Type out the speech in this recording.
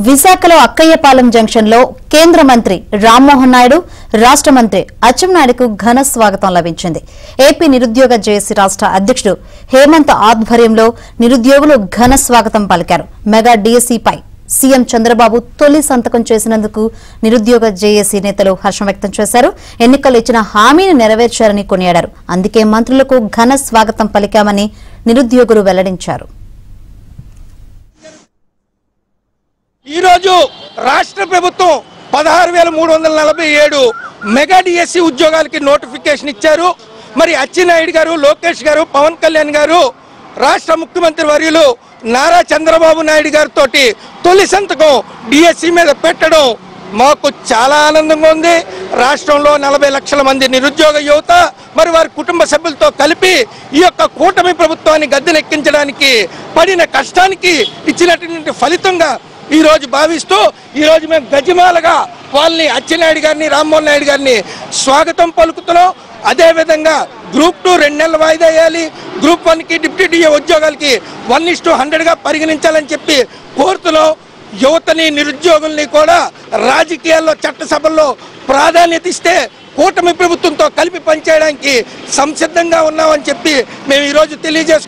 విశాఖలో అక్కయ్యపాలెం జంక్షన్ లో కేంద్ర మంత్రి రామ్మోహన్ నాయుడు, రాష్ట్ర మంత్రి అచ్చెన్నాయుడుకు ఘన స్వాగతం లభించింది. ఏపీ నిరుద్యోగ జేఏసీ రాష్ట్ర అధ్యక్షుడు హేమంత్ ఆధ్వర్యంలో నిరుద్యోగులు ఘన స్వాగతం పలికారు. మెగా డీఎస్సీపై సీఎం చంద్రబాబు తొలి సంతకం చేసినందుకు నిరుద్యోగ జేఏసీ నేతలు హర్షం వ్యక్తం చేశారు. ఎన్నికల్లో ఇచ్చిన హామీని నెరవేర్చారని కొనియాడారు. అందుకే మంత్రులకు ఘన స్వాగతం పలికామని నిరుద్యోగులు వెల్లడించారు. ఈ రోజు రాష్ట్ర ప్రభుత్వం 16,347 మెగా డిఎస్సి ఉద్యోగాలకి నోటిఫికేషన్ ఇచ్చారు. మరి అచ్చెన్నాయుడు గారు, లోకేష్ గారు, పవన్ కళ్యాణ్ గారు, రాష్ట్ర ముఖ్యమంత్రి వర్యులు నారా చంద్రబాబు నాయుడు గారితో తొలి సంతకం డిఎస్సి మీద పెట్టడం మాకు చాలా ఆనందంగా ఉంది. రాష్ట్రంలో 40 లక్షల మంది నిరుద్యోగ యువత మరి వారి కుటుంబ సభ్యులతో కలిపి ఈ యొక్క కూటమి ప్రభుత్వాన్ని గద్దెనెక్కించడానికి పడిన కష్టానికి ఇచ్చినటువంటి ఫలితంగా ఈ రోజు భావిస్తూ ఈ రోజు మేము గజమాలగా వాళ్ళని అచ్చెన్నాయుడు గారిని, రామ్మోహన్ నాయుడు గారిని స్వాగతం పలుకుతున్నాం. అదేవిధంగా గ్రూప్ 2 2 నెలల వాయిదా వేయాలి, గ్రూప్ 1కి డిప్యూటీ డిఏ ఉద్యోగాలకి 1:100గా పరిగణించాలని చెప్పి కోరుతున్నాం. యువతని, నిరుద్యోగుల్ని కూడా రాజకీయాల్లో, చట్టసభల్లో ప్రాధాన్యత ఇస్తే కూటమి ప్రభుత్వంతో కలిపి పనిచేయడానికి సంసిద్ధంగా ఉన్నామని చెప్పి మేము ఈరోజు తెలియజేసుకుంటాం.